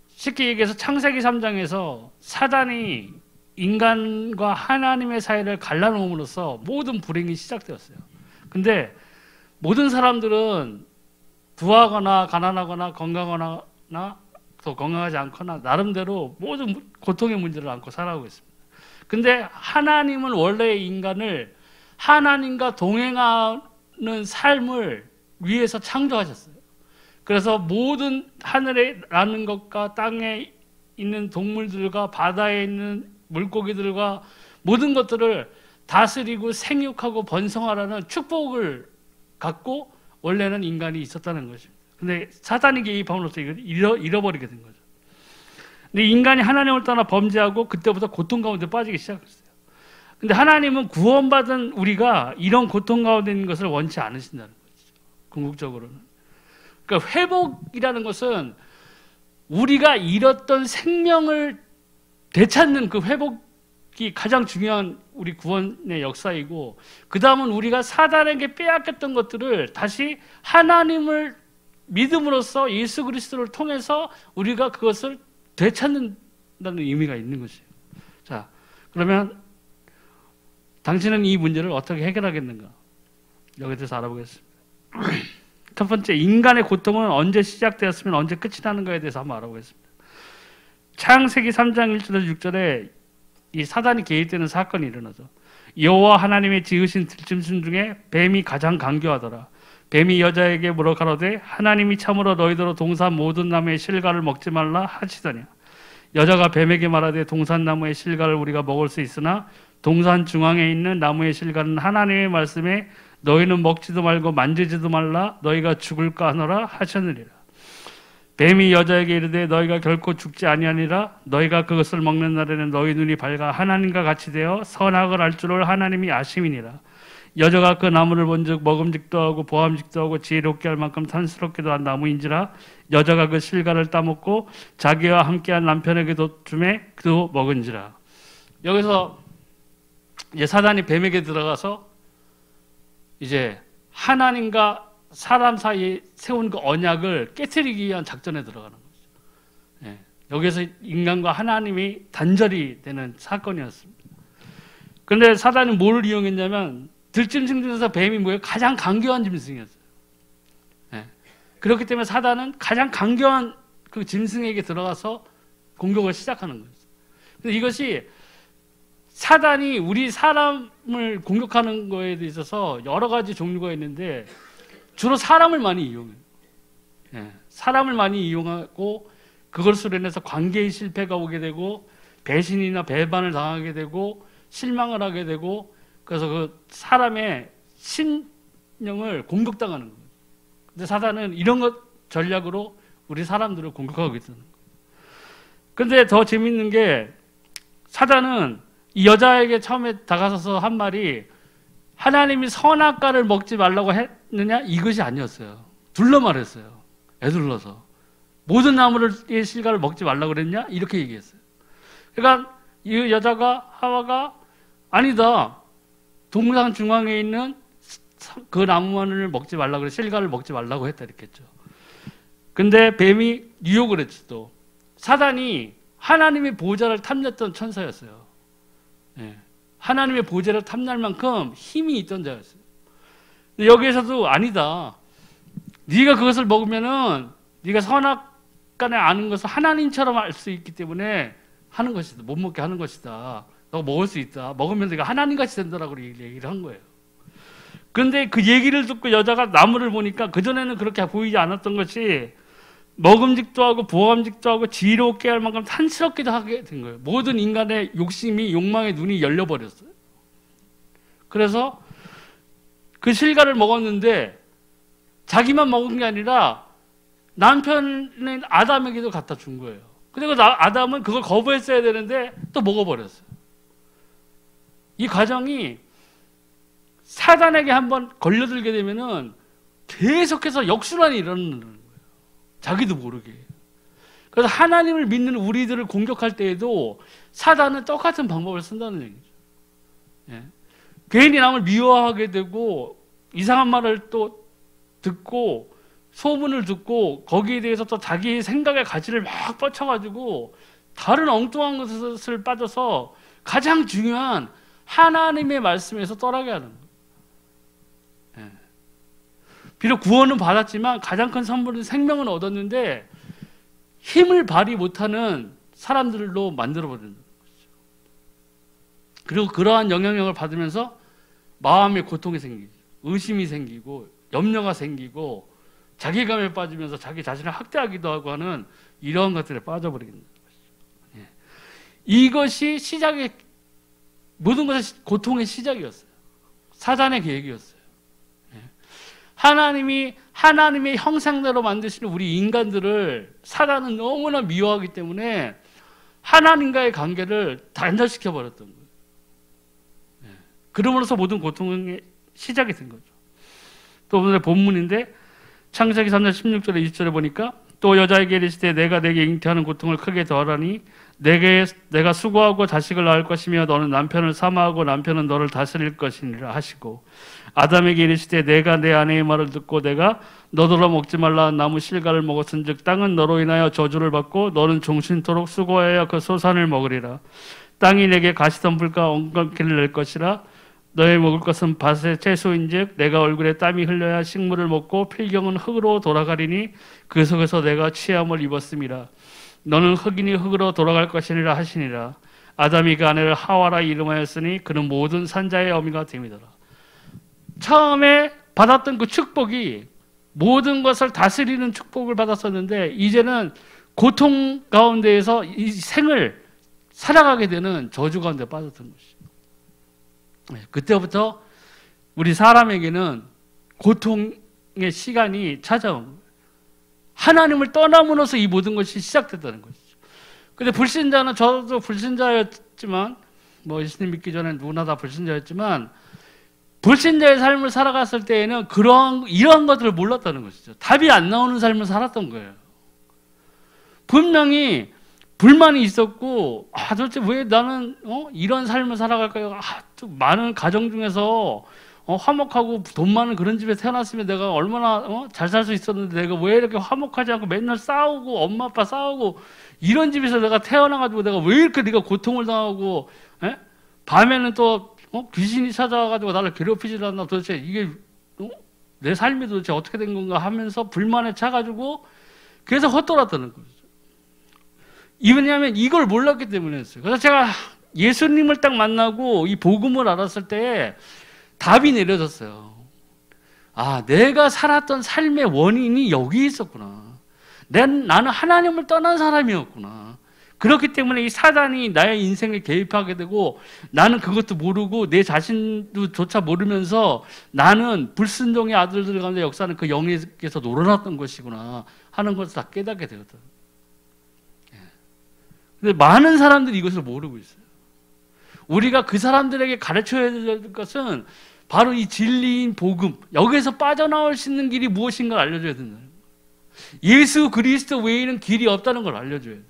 쉽게 얘기해서 창세기 3장에서 사단이 인간과 하나님의 사이를 갈라놓음으로써 모든 불행이 시작되었어요. 근데 모든 사람들은 부하거나 가난하거나 건강하거나 또 건강하지 않거나 나름대로 모든 고통의 문제를 안고 살아가고 있습니다. 근데 하나님은 원래 인간을 하나님과 동행하는 삶을 위해서 창조하셨어요. 그래서 모든 하늘에 나는 것과 땅에 있는 동물들과 바다에 있는 물고기들과 모든 것들을 다스리고 생육하고 번성하라는 축복을 갖고 원래는 인간이 있었다는 것입니다. 근데 사단이 개입함으로써 이걸 잃어버리게 된 거죠. 근데 인간이 하나님을 떠나 범죄하고 그때부터 고통 가운데 빠지기 시작했어요. 근데 하나님은 구원받은 우리가 이런 고통 가운데 있는 것을 원치 않으신다는 거죠. 궁극적으로는. 그러니까 회복이라는 것은 우리가 잃었던 생명을 되찾는 그 회복이 가장 중요한 우리 구원의 역사이고, 그 다음은 우리가 사단에게 빼앗겼던 것들을 다시 하나님을 믿음으로써 예수 그리스도를 통해서 우리가 그것을 되찾는다는 의미가 있는 것이에요. 자, 그러면 당신은 이 문제를 어떻게 해결하겠는가? 여기에 대해서 알아보겠습니다. 첫 번째, 인간의 고통은 언제 시작되었으면 언제 끝이 나는가에 대해서 한번 알아보겠습니다. 창세기 3장 1절에서 6절에 이 사단이 개입되는 사건이 일어나죠. 여호와 하나님의 지으신 들짐승 중에 뱀이 가장 간교하더라. 뱀이 여자에게 물어 가로되 하나님이 참으로 너희더러 동산 모든 나무의 실과를 먹지 말라 하시더냐. 여자가 뱀에게 말하되 동산 나무의 실과를 우리가 먹을 수 있으나 동산 중앙에 있는 나무의 실과는 하나님의 말씀에 너희는 먹지도 말고 만지지도 말라 너희가 죽을까 하노라 하셨느니라. 뱀이 여자에게 이르되 너희가 결코 죽지 아니하니라. 너희가 그것을 먹는 날에는 너희 눈이 밝아 하나님과 같이 되어 선악을 알 줄을 하나님이 아심이니라. 여자가 그 나무를 본즉 먹음직도 하고 보암직도 하고 지혜롭게 할 만큼 탐스럽기도 한 나무인지라. 여자가 그 실과를 따먹고 자기와 함께한 남편에게도 주매 그도 먹은지라. 여기서 이제 사단이 뱀에게 들어가서 이제 하나님과 사람 사이에 세운 그 언약을 깨트리기 위한 작전에 들어가는 거죠. 예, 여기서 인간과 하나님이 단절이 되는 사건이었습니다. 그런데 사단이 뭘 이용했냐면 들짐승 중에서 뱀이 뭐예요? 가장 간교한 짐승이었어요. 예, 그렇기 때문에 사단은 가장 간교한 그 짐승에게 들어가서 공격을 시작하는 거예요. 근데 이것이 사단이 우리 사람을 공격하는 거에 있어서 여러 가지 종류가 있는데 주로 사람을 많이 이용해요. 예, 사람을 많이 이용하고 그것으로 인해서 관계의 실패가 오게 되고 배신이나 배반을 당하게 되고 실망을 하게 되고 그래서 그 사람의 신령을 공격당하는 거예요. 근데 사단은 이런 것 전략으로 우리 사람들을 공격하고 있다는 거예요. 근데 더 재밌는 게 사단은 이 여자에게 처음에 다가서서 한 말이 하나님이 선악과를 먹지 말라고 했느냐? 이것이 아니었어요. 둘러 말했어요. 애둘러서. 모든 나무의 실과를 먹지 말라고 그랬냐? 이렇게 얘기했어요. 그러니까 이 여자가 하와가 아니다. 동산 중앙에 있는 그 나무만을 먹지 말라고 그래. 실과를 먹지 말라고 했다 이렇게 했죠. 근데 뱀이 유혹을 했죠. 또 사단이 하나님의 보좌를 탐냈던 천사였어요. 예. 하나님의 보좌를 탐낼 만큼 힘이 있던 자였어요. 여기에서도 아니다. 네가 그것을 먹으면은 네가 선악간에 아는 것을 하나님처럼 알 수 있기 때문에 하는 것이다. 못 먹게 하는 것이다. 너가 먹을 수 있다. 먹으면 네가 하나님같이 된다라고 얘기를 한 거예요. 그런데 그 얘기를 듣고 여자가 나무를 보니까 그전에는 그렇게 보이지 않았던 것이 먹음직도 하고 보암직도 하고 지혜롭게 할 만큼 탐스럽기도 하게 된 거예요. 모든 인간의 욕심이 욕망의 눈이 열려버렸어요. 그래서 그 실과를 먹었는데 자기만 먹은 게 아니라 남편인 아담에게도 갖다 준 거예요. 그리고 아담은 그걸 거부했어야 되는데 또 먹어버렸어요. 이 과정이 사단에게 한번 걸려들게 되면은 계속해서 역순환이 일어나는 거예요. 자기도 모르게. 그래서 하나님을 믿는 우리들을 공격할 때에도 사단은 똑같은 방법을 쓴다는 얘기죠. 예. 괜히 남을 미워하게 되고 이상한 말을 또 듣고 소문을 듣고 거기에 대해서 또 자기 생각의 가치를 막 뻗쳐가지고 다른 엉뚱한 것을 빠져서 가장 중요한 하나님의 말씀에서 떠나게 하는 거예요. 예. 비록 구원은 받았지만 가장 큰 선물은 생명은 얻었는데 힘을 발휘 못하는 사람들로 만들어버리는 거죠. 그리고 그러한 영향력을 받으면서 마음의 고통이 생기죠. 의심이 생기고 염려가 생기고 자괴감에 빠지면서 자기 자신을 학대하기도 하고 하는 이러한 것들에 빠져버리는 것이죠. 예. 이것이 시작의 모든 것의 고통의 시작이었어요. 사단의 계획이었어요. 예. 하나님이 하나님의 형상대로 만드시는 우리 인간들을 사단은 너무나 미워하기 때문에 하나님과의 관계를 단절시켜 버렸던 거예요. 예. 그러므로서 모든 고통의 시작이 된 거죠. 또 오늘의 본문인데 창세기 3장 16절에 20절에 보니까 또 여자에게 이르시되 내가 내게 잉태하는 고통을 크게 더하라니 내가 수고하고 자식을 낳을 것이며 너는 남편을 사모하고 남편은 너를 다스릴 것이니라 하시고 아담에게 이르시되 내가 내 아내의 말을 듣고 내가 너더러 먹지 말라 나무 실과를 먹었은즉 땅은 너로 인하여 저주를 받고 너는 종신토록 수고하여 그 소산을 먹으리라. 땅이 내게 가시덤불과 엉겅퀴를 낼 것이라. 너의 먹을 것은 밭의 채소인즉 내가 얼굴에 땀이 흘려야 식물을 먹고 필경은 흙으로 돌아가리니 그 속에서 내가 취함을 입었음이라. 너는 흙이니 흙으로 돌아갈 것이니라 하시니라. 아담이 그 아내를 하와라 이름하였으니 그는 모든 산자의 어미가 됨이더라. 처음에 받았던 그 축복이 모든 것을 다스리는 축복을 받았었는데 이제는 고통 가운데에서 이 생을 살아가게 되는 저주 가운데 빠졌던 것이죠. 그때부터 우리 사람에게는 고통의 시간이 찾아온 거예요. 하나님을 떠남으로써 이 모든 것이 시작됐다는 것이죠. 근데 불신자는 저도 불신자였지만 뭐 예수님 믿기 전에 누구나 다 불신자였지만 불신자의 삶을 살아갔을 때에는 이러한 것들을 몰랐다는 것이죠. 답이 안 나오는 삶을 살았던 거예요. 분명히 불만이 있었고 도대체 왜 나는 이런 삶을 살아갈까요? 좀 많은 가정 중에서 화목하고 돈 많은 그런 집에 태어났으면 내가 얼마나 잘 살 수 있었는데 내가 왜 이렇게 화목하지 않고 맨날 싸우고 엄마 아빠 싸우고 이런 집에서 내가 태어나가지고 내가 왜 이렇게 네가 고통을 당하고 밤에는 또 귀신이 찾아와가지고 나를 괴롭히질 않나 도대체 이게 내 삶이 도대체 어떻게 된 건가 하면서 불만에 차가지고 그래서 헛돌았다는 거죠. 왜냐하면 이걸 몰랐기 때문이었어요. 그래서 제가 예수님을 딱 만나고 이 복음을 알았을 때 답이 내려졌어요. 내가 살았던 삶의 원인이 여기 있었구나. 나는 하나님을 떠난 사람이었구나. 그렇기 때문에 이 사단이 나의 인생에 개입하게 되고 나는 그것도 모르고 내 자신도 조차 모르면서 나는 불순종의 아들들 가운데 역사는 그 영에서 놀아났던 것이구나 하는 것을 다 깨닫게 되거든. 근데 많은 사람들이 이것을 모르고 있어요. 우리가 그 사람들에게 가르쳐야 될 것은 바로 이 진리인 복음, 여기에서 빠져나올 수 있는 길이 무엇인가를 알려줘야 된다는 거예요. 예수 그리스도 외에는 길이 없다는 걸 알려줘야 돼요.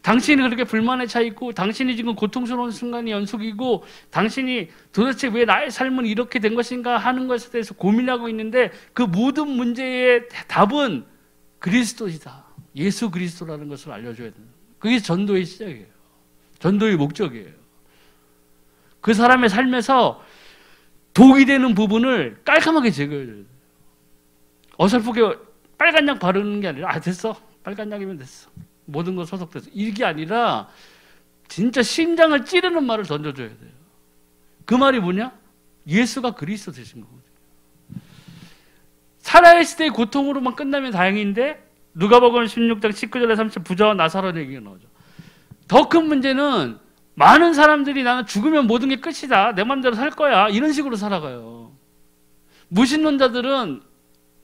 당신이 그렇게 불만에 차 있고 당신이 지금 고통스러운 순간이 연속이고 당신이 도대체 왜 나의 삶은 이렇게 된 것인가 하는 것에 대해서 고민하고 있는데 그 모든 문제의 답은 그리스도이다. 예수 그리스도라는 것을 알려줘야 된다. 그게 전도의 시작이에요. 전도의 목적이에요. 그 사람의 삶에서 독이 되는 부분을 깔끔하게 제거해줘야 돼요. 어설프게 빨간 약 바르는 게 아니라 됐어. 빨간 약이면 됐어. 모든 거 소속됐어. 이게 아니라 진짜 심장을 찌르는 말을 던져줘야 돼요. 그 말이 뭐냐? 예수가 그리스도 되신 거거든요. 살아있을 때의 고통으로만 끝나면 다행인데 누가복음 16장 19절에 30절 부자와 나사로 얘기가 나오죠. 더 큰 문제는 많은 사람들이 나는 죽으면 모든 게 끝이다. 내 마음대로 살 거야. 이런 식으로 살아가요. 무신론자들은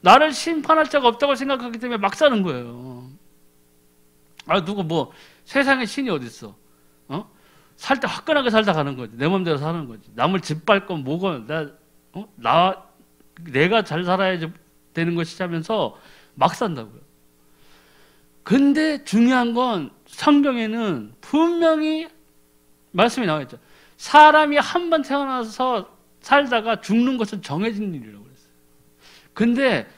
나를 심판할 자가 없다고 생각하기 때문에 막 사는 거예요. 누구 세상에 신이 어디 있어? 살 때 화끈하게 살다 가는 거지. 내 마음대로 사는 거지. 남을 짓밟건 뭐건 내가 잘 살아야지 되는 것이지 하면서 막 산다고요. 근데 중요한 건 성경에는 분명히 말씀이 나와 있죠. 사람이 한 번 태어나서 살다가 죽는 것은 정해진 일이라고 그랬어요. 근데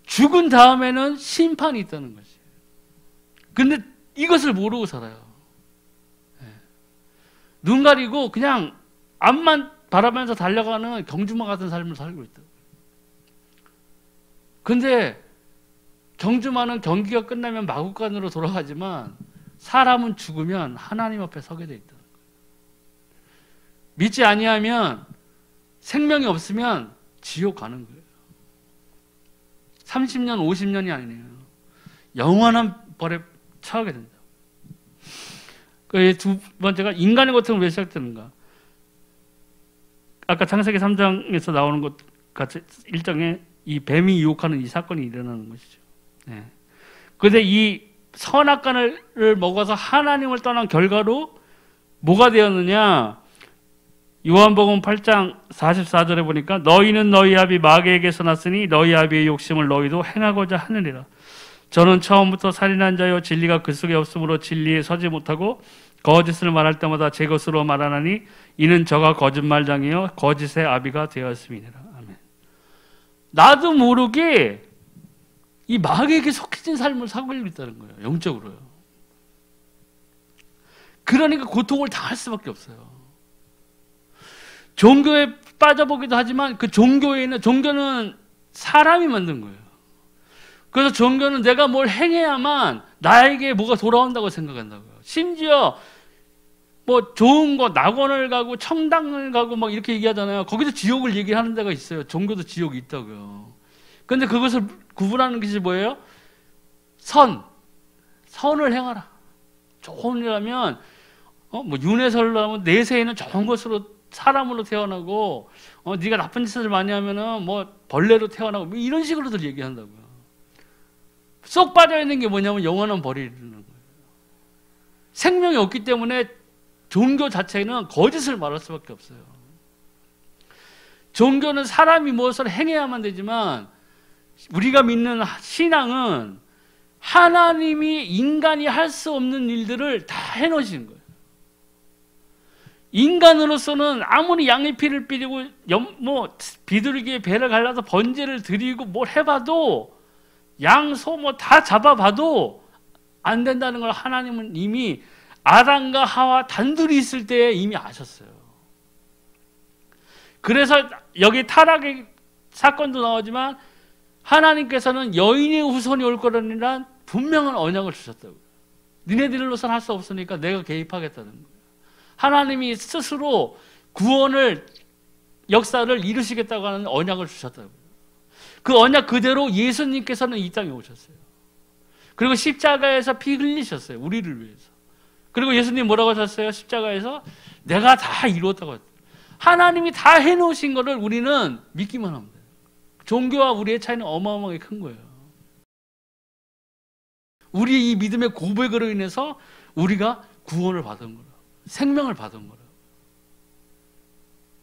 죽은 다음에는 심판이 있다는 거지. 근데 이것을 모르고 살아요. 눈 가리고 그냥 앞만 바라보면서 달려가는 경주마 같은 삶을 살고 있다. 근데 경주마는 경기가 끝나면 마구간으로 돌아가지만 사람은 죽으면 하나님 앞에 서게 돼 있다. 믿지 아니하면 생명이 없으면 지옥 가는 거예요. 30년, 50년이 아니에요. 영원한 벌에 처하게 된다. 그 두 번째가 인간의 고통은 왜 시작되는가? 아까 창세기 3장에서 나오는 것 같이 일정에 이 뱀이 유혹하는 이 사건이 일어나는 것이죠. 네. 그런데 이 선악과를 먹어서 하나님을 떠난 결과로 뭐가 되었느냐? 요한복음 8장 44절에 보니까 너희는 너희 아비 마귀에게서 났으니 너희 아비의 욕심을 너희도 행하고자 하느니라. 저는 처음부터 살인한 자요 진리가 그 속에 없으므로 진리에 서지 못하고 거짓을 말할 때마다 제 것으로 말하나니 이는 저가 거짓말장이요 거짓의 아비가 되었음이니라. 아멘. 나도 모르게 이 마귀에게 속해진 삶을 살고 있다는 거예요. 영적으로요. 그러니까 고통을 당할 수밖에 없어요. 종교에 빠져보기도 하지만 그 종교는 사람이 만든 거예요. 그래서 종교는 내가 뭘 행해야만 나에게 뭐가 돌아온다고 생각한다고요. 심지어 뭐 좋은 거 낙원을 가고 청당을 가고 막 이렇게 얘기하잖아요. 거기서 지옥을 얘기하는 데가 있어요. 종교도 지옥이 있다고요. 그런데 그것을 구분하는 것이 뭐예요? 선을 행하라. 좋은 일하면 뭐 윤회설로 하면 내세에는 좋은 것으로 사람으로 태어나고 네가 나쁜 짓을 많이 하면은 뭐 벌레로 태어나고 뭐 이런 식으로들 얘기한다고요. 쏙 빠져 있는 게 뭐냐면 영원한 벌이 이르는 거예요. 생명이 없기 때문에 종교 자체는 거짓을 말할 수밖에 없어요. 종교는 사람이 무엇을 행해야만 되지만 우리가 믿는 신앙은 하나님이 인간이 할 수 없는 일들을 다 해놓으신 거예요. 인간으로서는 아무리 양의 피를 삐리고 뭐 비둘기의 배를 갈라서 번제를 드리고 뭘 해봐도 양, 소 뭐 다 잡아봐도 안 된다는 걸 하나님은 이미 아담과 하와 단둘이 있을 때 이미 아셨어요. 그래서 여기 타락의 사건도 나오지만 하나님께서는 여인의 후손이 올 거라는 분명한 언약을 주셨다고요. 니네들로서는 할 수 없으니까 내가 개입하겠다는 거예요. 하나님이 스스로 구원을 역사를 이루시겠다고 하는 언약을 주셨다고요. 그 언약 그대로 예수님께서는 이 땅에 오셨어요. 그리고 십자가에서 피 흘리셨어요. 우리를 위해서. 그리고 예수님 뭐라고 하셨어요? 십자가에서 내가 다 이루었다고 했어요. 하나님이 다 해놓으신 것을 우리는 믿기만 하면 돼요. 종교와 우리의 차이는 어마어마하게 큰 거예요. 우리의 이 믿음의 고백으로 인해서 우리가 구원을 받은 거예요. 생명을 받은 거예요.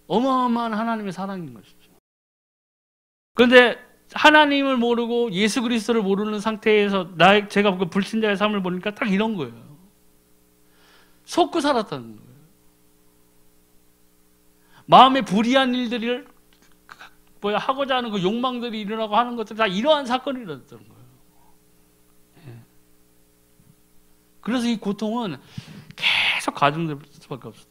어마어마한 하나님의 사랑인 것이죠. 그런데 하나님을 모르고 예수 그리스도를 모르는 상태에서 제가 그 불신자의 삶을 보니까 딱 이런 거예요. 속고 살았다는 거예요. 마음에 불의한 일들을 하고자 하는 그 욕망들이 일어나고 하는 것들 다 이러한 사건이 일어났다는 거예요. 그래서 이 고통은 계속 가중될 수밖에 없었다.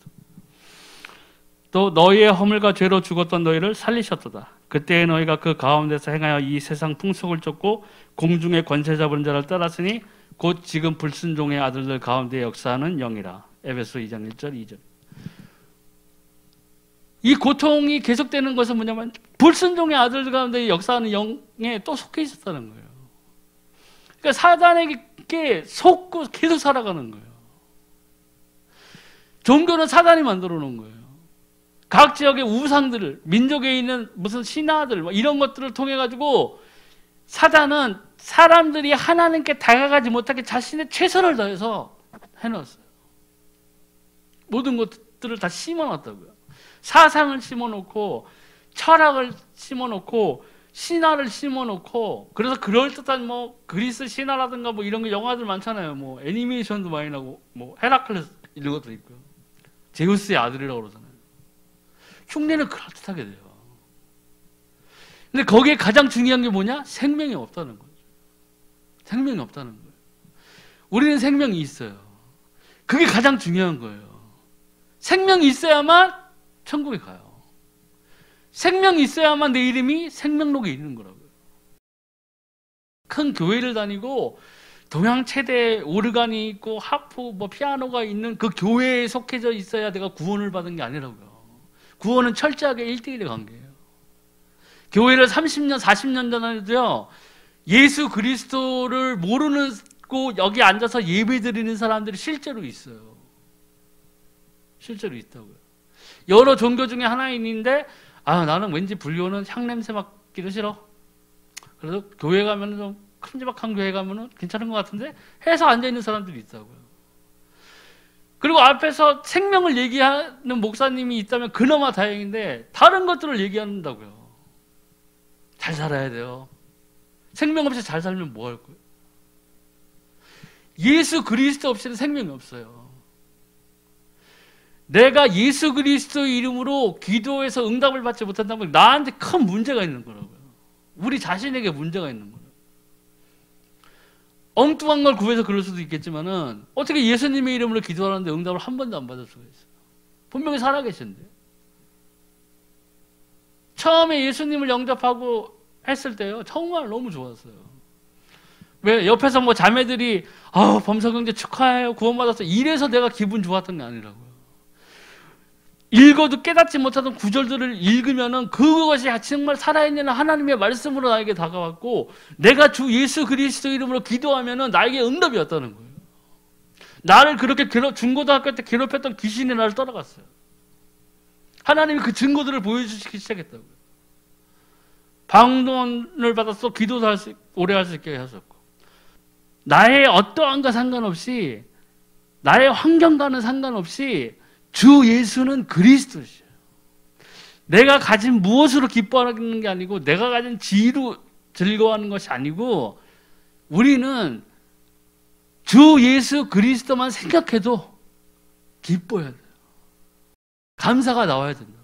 또 너희의 허물과 죄로 죽었던 너희를 살리셨도다. 그때에 너희가 그 가운데서 행하여 이 세상 풍속을 쫓고 공중의 권세 잡은 자를 따랐으니 곧 지금 불순종의 아들들 가운데 역사하는 영이라. 에베소 2장 1절 2절. 이 고통이 계속되는 것은 뭐냐면 불순종의 아들들 가운데 역사하는 영에 또 속해 있었다는 거예요. 그러니까 사단에게 속고 계속 살아가는 거예요. 종교는 사단이 만들어 놓은 거예요. 각 지역의 우상들을, 민족에 있는 무슨 신화들 이런 것들을 통해 가지고 사단은 사람들이 하나님께 다가가지 못하게 자신의 최선을 다해서 해놨어요. 모든 것들을 다 심어놨다고요. 사상을 심어놓고 철학을 심어놓고 신화를 심어놓고 그래서 그럴듯한 뭐 그리스 신화라든가 뭐 이런 게 영화들 많잖아요. 뭐 애니메이션도 많이 나고 뭐 헤라클레스 이런 것도 있고요. 제우스의 아들이라고 그러잖아요. 흉내는 그럴듯하게 돼요. 근데 거기에 가장 중요한 게 뭐냐? 생명이 없다는 거죠. 생명이 없다는 거예요. 우리는 생명이 있어요. 그게 가장 중요한 거예요. 생명이 있어야만 천국에 가요. 생명이 있어야만 내 이름이 생명록에 있는 거라고요. 큰 교회를 다니고 동양 최대 오르간이 있고 하프, 피아노가 있는 그 교회에 속해져 있어야 내가 구원을 받은 게 아니라고요. 구원은 철저하게 1대1의 관계예요. 교회를 30년, 40년 전에도요, 예수 그리스도를 모르는 여기 앉아서 예배 드리는 사람들이 실제로 있어요. 실제로 있다고요. 여러 종교 중에 하나인데, 나는 왠지 불교는 향냄새 맡기도 싫어. 그래서 교회 가면 좀 큼지막한 교회 가면은 괜찮은 것 같은데 해서 앉아있는 사람들이 있다고요. 그리고 앞에서 생명을 얘기하는 목사님이 있다면 그나마 다행인데 다른 것들을 얘기한다고요. 잘 살아야 돼요. 생명 없이 잘 살면 뭐 할 거예요? 예수 그리스도 없이는 생명이 없어요. 내가 예수 그리스도의 이름으로 기도해서 응답을 받지 못한다면 나한테 큰 문제가 있는 거라고요. 우리 자신에게 문제가 있는 거예요. 엉뚱한 걸 구해서 그럴 수도 있겠지만은 어떻게 예수님의 이름으로 기도하는데 응답을 한 번도 안 받을 수가 있어요? 분명히 살아계신데. 처음에 예수님을 영접하고 했을 때요, 정말 너무 좋았어요. 왜? 옆에서 자매들이 범석형제 축하해요, 구원받았어, 이래서 내가 기분 좋았던 게 아니라고요. 읽어도 깨닫지 못하던 구절들을 읽으면은 그것이 정말 살아있는 하나님의 말씀으로 나에게 다가왔고, 내가 주 예수 그리스도 이름으로 기도하면은 나에게 응답이 왔다는 거예요. 나를 그렇게 중고등학교 때 괴롭혔던 귀신이 나를 떠나갔어요. 하나님이 그 증거들을 보여주시기 시작했다고요. 방언을 받았어, 기도도 오래 할 수 있게 하셨고, 나의 어떠한가 상관없이, 나의 환경과는 상관없이 주 예수는 그리스도시요. 내가 가진 무엇으로 기뻐하는 게 아니고, 내가 가진 지위로 즐거워하는 것이 아니고, 우리는 주 예수 그리스도만 생각해도 기뻐해야 돼요. 감사가 나와야 된다고요.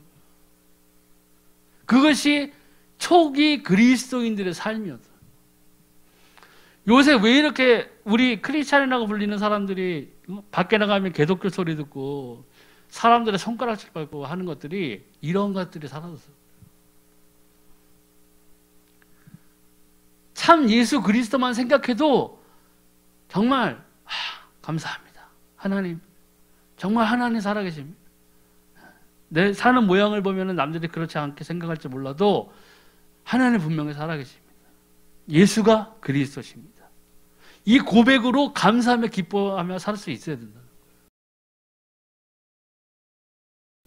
그것이 초기 그리스도인들의 삶이었다. 요새 왜 이렇게 우리 크리스찬이라고 불리는 사람들이 밖에 나가면 개독교 소리 듣고 사람들의 손가락질 받고 하는 것들이 이런 것들이 사라졌어요. 참 예수 그리스도만 생각해도 정말 감사합니다. 하나님, 정말 하나님 살아계십니다. 내 사는 모양을 보면 남들이 그렇지 않게 생각할지 몰라도 하나님 분명히 살아계십니다. 예수가 그리스도십니다. 이 고백으로 감사하며 기뻐하며 살 수 있어야 된다.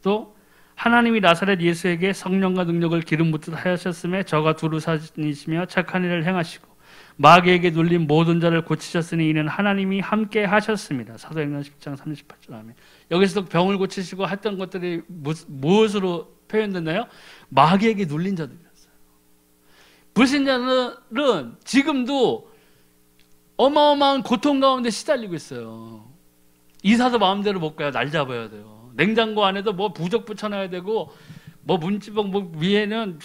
또 하나님이 나사렛 예수에게 성령과 능력을 기름 붓듯 하셨음에 저가 두루 사니시며 착한 일을 행하시고 마귀에게 눌린 모든 자를 고치셨으니 이는 하나님이 함께 하셨습니다. 사도행전 10장 38절 아멘. 여기서도 병을 고치시고 했던 것들이 무엇으로 표현됐나요? 마귀에게 눌린 자들이었어요. 불신자들은 지금도 어마어마한 고통 가운데 시달리고 있어요. 이사도 마음대로 못 가요. 날 잡아야 돼요. 냉장고 안에도 부적 붙여놔야 되고, 문지방 위에는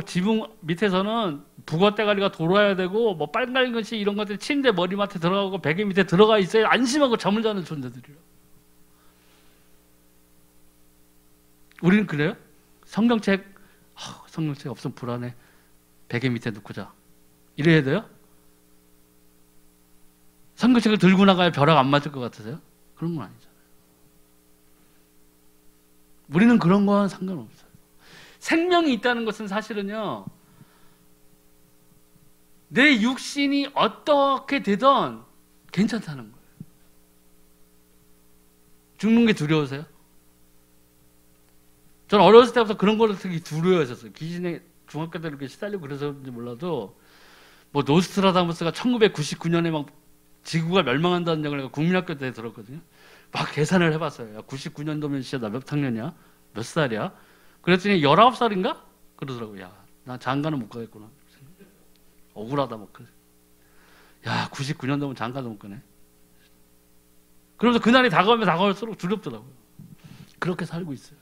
지붕 밑에서는 북어대가리가 돌아야 되고, 빨간 것이 이런 것들이 침대 머리맡에 들어가고 베개 밑에 들어가 있어야 안심하고 잠을 자는 존재들이에요. 우리는 그래요? 성경책 없으면 불안해. 베개 밑에 넣고 자. 이래야 돼요? 성경책을 들고 나가야 벼락 안 맞을 것 같으세요? 그런 건 아니잖아요. 우리는 그런 건 상관없어요. 생명이 있다는 것은 사실은요, 내 육신이 어떻게 되든 괜찮다는 거예요. 죽는 게 두려우세요? 저는 어렸을 때부터 그런 거를 되게 두려워했었어요. 귀신에 중학교 때 이렇게 시달리고 그래서인지 몰라도, 노스트라다무스가 1999년에 막 지구가 멸망한다는 얘기를 국민학교 때 들었거든요. 막 계산을 해봤어요. 야, 99년도면 진짜 나 몇 학년이야? 몇 살이야? 그랬더니 19살인가? 그러더라고요. 야, 나 장가는 못 가겠구나. 억울하다, 야, 99년도면 장가도 못 가네. 그러면서 그날이 다가오면 다가올수록 두렵더라고요. 그렇게 살고 있어요.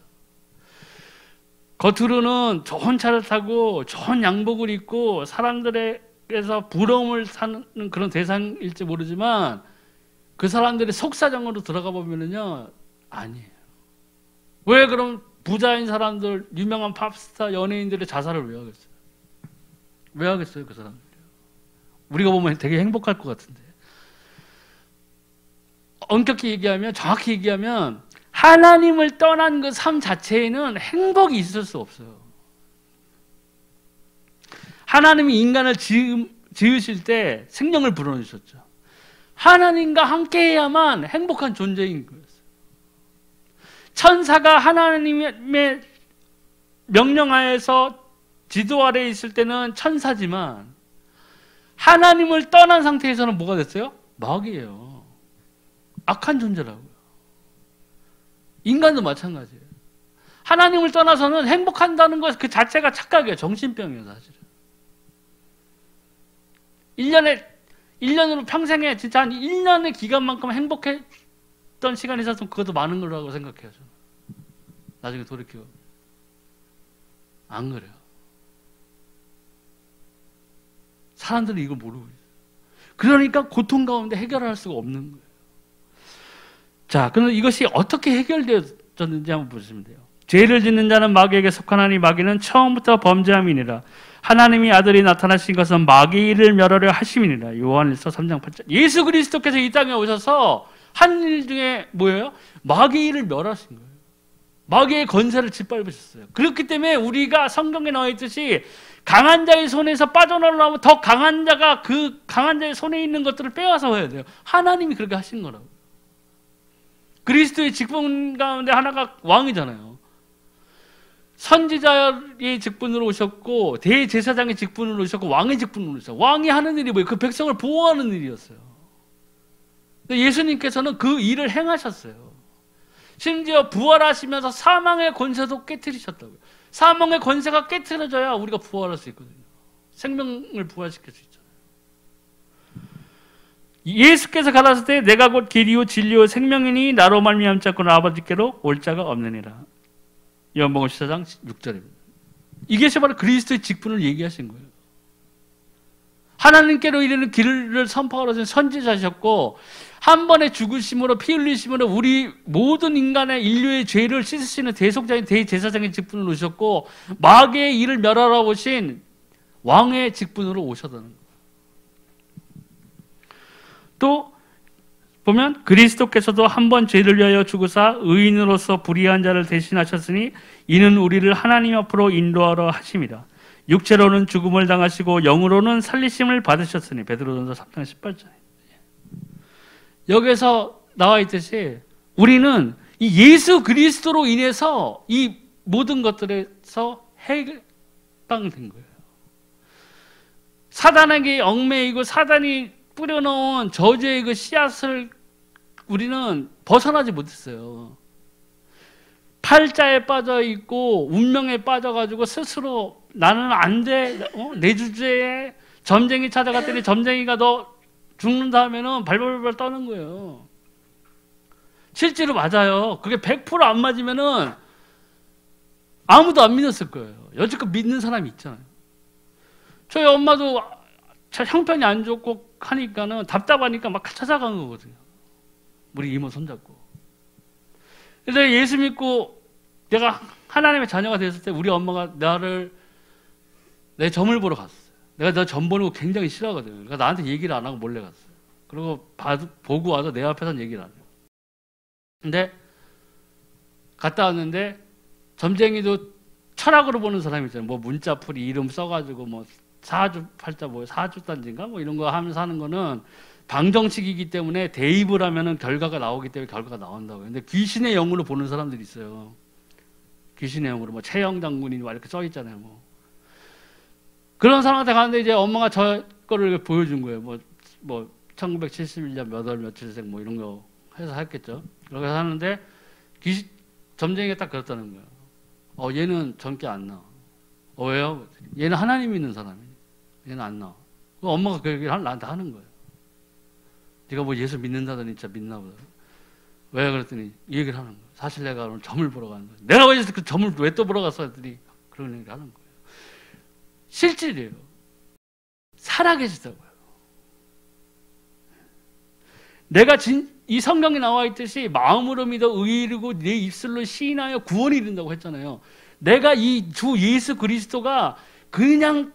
겉으로는 좋은 차를 타고 좋은 양복을 입고 사람들에게서 부러움을 사는 그런 대상일지 모르지만 그 사람들이 속사정으로 들어가 보면은요, 아니에요. 왜 그럼 부자인 사람들, 유명한 팝스타, 연예인들의 자살을 왜 하겠어요? 왜 하겠어요, 그 사람들이? 우리가 보면 되게 행복할 것 같은데. 엄격히 얘기하면, 정확히 얘기하면 하나님을 떠난 그 삶 자체에는 행복이 있을 수 없어요. 하나님이 인간을 지으실 때 생명을 불어넣으셨죠. 하나님과 함께해야만 행복한 존재인 거였어요. 천사가 하나님의 명령하에서 지도 아래에 있을 때는 천사지만 하나님을 떠난 상태에서는 뭐가 됐어요? 마귀예요. 악한 존재라고요. 인간도 마찬가지예요. 하나님을 떠나서는 행복한다는 것 그 자체가 착각이에요. 정신병이에요, 사실은. 1년으로 평생에 진짜 한 1년의 기간만큼 행복했던 시간이 있었으면 그것도 많은 거라고 생각해요, 저는. 나중에 돌이켜. 안 그래요. 사람들은 이걸 모르고 있어요. 그러니까 고통 가운데 해결할 수가 없는 거예요. 자, 그럼 이것이 어떻게 해결되었는지 한번 보시면 돼요. 죄를 짓는 자는 마귀에게 속하나니 마귀는 처음부터 범죄함이니라. 하나님이 아들이 나타나신 것은 마귀를 멸하려 하심이니라. 요한일서 3장 8절. 예수 그리스도께서 이 땅에 오셔서 한 일 중에 뭐예요? 마귀를 멸하신 거예요. 마귀의 권세를 짓밟으셨어요. 그렇기 때문에 우리가 성경에 나와 있듯이 강한 자의 손에서 빠져나오려면 더 강한 자가 그 강한 자의 손에 있는 것들을 빼앗아 와야 돼요. 하나님이 그렇게 하신 거라고. 그리스도의 직분 가운데 하나가 왕이잖아요. 선지자의 직분으로 오셨고 대제사장의 직분으로 오셨고 왕의 직분으로 오셨어요. 왕이 하는 일이 뭐예요? 그 백성을 보호하는 일이었어요. 근데 예수님께서는 그 일을 행하셨어요. 심지어 부활하시면서 사망의 권세도 깨트리셨다고요. 사망의 권세가 깨트려져야 우리가 부활할 수 있거든요. 생명을 부활시킬 수 있잖아요. 예수께서 가라사대 때 내가 곧 길이요 진리요 생명이니 나로 말미암지 않고는 아버지께로 올 자가 없느니라. 요한복음 14장 6절입니다. 이게 바로 그리스도의 직분을 얘기하신 거예요. 하나님께로 이르는 길을 선포하러 오신 선지자셨고 한 번의 죽으심으로 피 흘리심으로 우리 모든 인간의 인류의 죄를 씻으시는 대속자인 대제사장의 직분을 오셨고 마귀의 일을 멸하러 오신 왕의 직분으로 오셨다는 거예요. 또 보면 그리스도께서도 한 번 죄를 위하여 죽으사 의인으로서 불의한 자를 대신하셨으니 이는 우리를 하나님 앞으로 인도하러 하심이라. 육체로는 죽음을 당하시고 영으로는 살리심을 받으셨으니 베드로전서 3장 18절. 여기서 나와 있듯이 우리는 이 예수 그리스도로 인해서 이 모든 것들에서 해방된 거예요. 사단에게 얽매이고 사단이 뿌려놓은 저주의 그 씨앗을 우리는 벗어나지 못했어요. 팔자에 빠져 있고 운명에 빠져가지고 스스로 나는 안 돼, 내 주제에 점쟁이 찾아갔더니 점쟁이가 너 죽는다 하면은 발발발 떠는 거예요. 실제로 맞아요. 그게 100% 안 맞으면은 아무도 안 믿었을 거예요. 여지껏 믿는 사람이 있잖아요. 저희 엄마도 형편이 안 좋고 하니까는 답답하니까 막 찾아간 거거든요. 우리 이모 손잡고. 그래서 예수 믿고 내가 하나님의 자녀가 됐을 때 우리 엄마가 내 점을 보러 갔어요. 내가 너 점 보는 거 굉장히 싫어하거든요. 그러니까 나한테 얘기를 안 하고 몰래 갔어요. 그리고 보고 와서 내 앞에서는 얘기를 안 해요. 근데 갔다 왔는데 점쟁이도 철학으로 보는 사람이 있잖아요. 뭐 문자풀이 이름 써가지고 뭐 사주팔자 뭐 사주단지인가 뭐 이런 거 하면서 하는 거는 방정식이기 때문에 대입을 하면은 결과가 나오기 때문에 결과가 나온다고요. 근데 귀신의 영으로 보는 사람들이 있어요. 귀신의 영으로 뭐 최영 장군이 막 이렇게 써 있잖아요. 뭐 그런 사람한테 가는데 이제 엄마가 저 거를 보여준 거예요. 뭐 1971년 몇 월 며칠생 뭐 이런 거 해서 했겠죠. 그렇게 하는데 점쟁이가 딱 그랬다는 거예요. 얘는 젊게 안 나와. 왜요? 얘는 하나님 믿는 사람이에요. 얘는 안 나와. 엄마가 그 얘기를 나한테 하는 거예요. 네가 뭐 예수 믿는다더니 진짜 믿나 보다. 왜 그랬더니 이 얘기를 하는 거예요. 사실 내가 오늘 점을 보러 가는 거예요. 내가 왜 그 점을 왜 또 보러 갔어? 했더니 그런 얘기를 하는 거예요. 실질이에요. 살아계시다고요. 내가 이 성경에 나와 있듯이 마음으로 믿어 의에 이르고 내 입술로 시인하여 구원이 이른다고 했잖아요. 내가 이 주 예수 그리스도가 그냥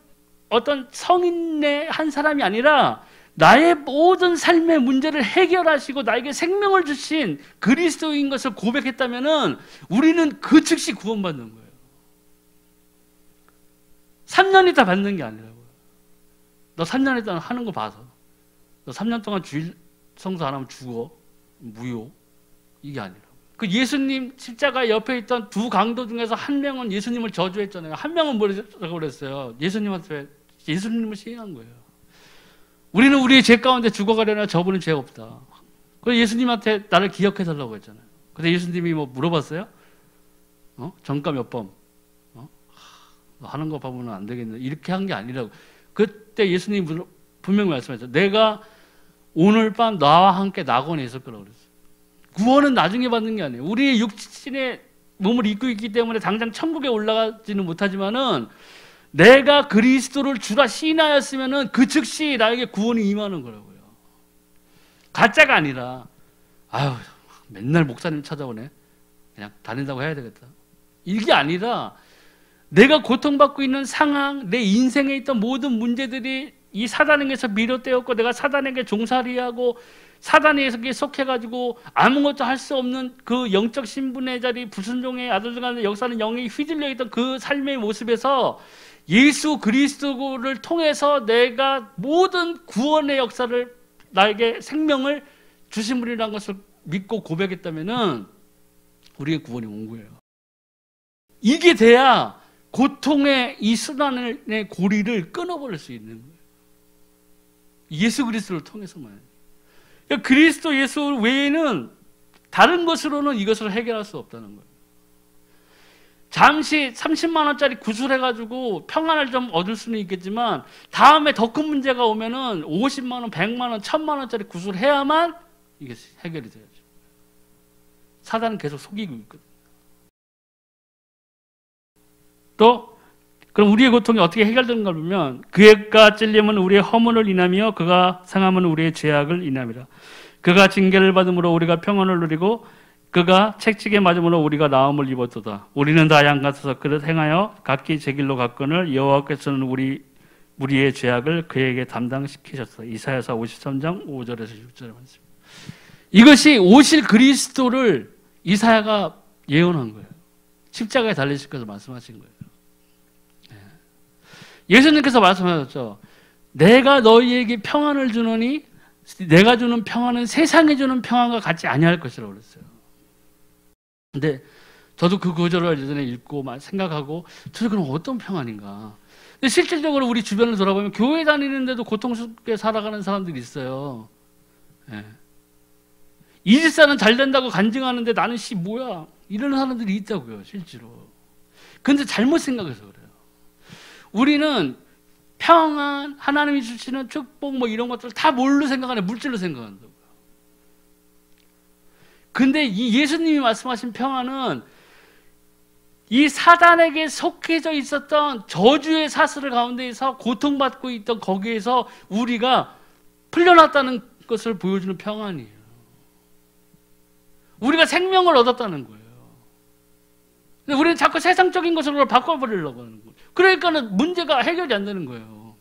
어떤 성인의 한 사람이 아니라 나의 모든 삶의 문제를 해결하시고 나에게 생명을 주신 그리스도인 것을 고백했다면은 우리는 그 즉시 구원받는 거예요. 3년 있다 받는 게 아니라고요. 너 3년 있다 하는 거 봐서 너 3년 동안 주일 성수 안 하면 죽어. 무효. 이게 아니라고. 그 예수님 십자가 옆에 있던 두 강도 중에서 한 명은 예수님을 저주했잖아요. 한 명은 뭐라고 그랬어요? 예수님을 시인한 거예요. 우리는 우리의 죄 가운데 죽어가려나 저분은 죄 없다. 그래서 예수님한테 나를 기억해 달라고 했잖아요. 근데 예수님이 뭐 물어봤어요? 정가 몇 번? 너 하는 거 봐보면 안 되겠네. 이렇게 한 게 아니라고. 그때 예수님이 분명히 말씀하셨죠. 내가 오늘 밤 나와 함께 낙원에 있을 거라고 그랬어요. 구원은 나중에 받는 게 아니에요. 우리의 육신의 몸을 입고 있기 때문에 당장 천국에 올라가지는 못하지만은 내가 그리스도를 주라 시인하였으면은 그 즉시 나에게 구원이 임하는 거라고요. 가짜가 아니라 아유 맨날 목사님 찾아오네. 그냥 다닌다고 해야 되겠다. 이게 아니라 내가 고통받고 있는 상황, 내 인생에 있던 모든 문제들이 이 사단에게서 미뤄되었고 내가 사단에게 종살이하고 사단에게 속해가지고 아무것도 할 수 없는 그 영적 신분의 자리, 불순종의 아들들 간의 역사는 영이 휘둘려 있던 그 삶의 모습에서 예수 그리스도를 통해서 내가 모든 구원의 역사를 나에게 생명을 주신 분이라는 것을 믿고 고백했다면은 우리의 구원이 온 거예요. 이게 돼야 고통의 이 순환의 고리를 끊어버릴 수 있는 거예요. 예수 그리스도를 통해서만. 그러니까 그리스도 예수 외에는 다른 것으로는 이것을 해결할 수 없다는 거예요. 잠시 30만 원짜리 구술해가지고 평안을 좀 얻을 수는 있겠지만 다음에 더 큰 문제가 오면은 50만 원, 100만 원, 1000만 원짜리 구술해야만 이게 해결이 돼야죠. 사단은 계속 속이고 있거든요. 또 그럼 우리의 고통이 어떻게 해결되는가 보면 그가 찔림은 우리의 허물을 인하며 그가 상함은 우리의 죄악을 인함이라. 그가 징계를 받음으로 우리가 평안을 누리고 그가 채찍에 맞음으로 우리가 나음을 입었도다. 우리는 다 양 같아서 그릇 행하여 각기 제 길로 갔거늘 여호와께서는 우리의 죄악을 그에게 담당시키셨어. 이사야서 53장 5절에서 6절에 말씀. 이것이 오실 그리스도를 이사야가 예언한 거예요. 십자가에 달리실 것을 말씀하신 거예요. 예수님께서 말씀하셨죠. 내가 너희에게 평안을 주노니 내가 주는 평안은 세상에 주는 평안과 같지 아니할 것이라고 그랬어요. 근데 저도 그 구절을 예전에 읽고 생각하고 저도 그럼 어떤 평안인가. 근데 실질적으로 우리 주변을 돌아보면 교회 다니는데도 고통스럽게 살아가는 사람들이 있어요. 예. 이 집사는 잘 된다고 간증하는데 나는 뭐야 이런 사람들이 있다고요. 실제로. 근데 잘못 생각해서 그래요. 우리는 평안, 하나님이 주시는 축복 뭐 이런 것들을 다 뭘로 생각하냐? 물질로 생각한다고요. 근데 이 예수님이 말씀하신 평안은 이 사단에게 속해져 있었던 저주의 사슬 가운데에서 고통받고 있던 거기에서 우리가 풀려났다는 것을 보여주는 평안이에요. 우리가 생명을 얻었다는 거예요. 근데 우리는 자꾸 세상적인 것으로 바꿔버리려고 하는 거예요. 그러니까는 문제가 해결이 안 되는 거예요.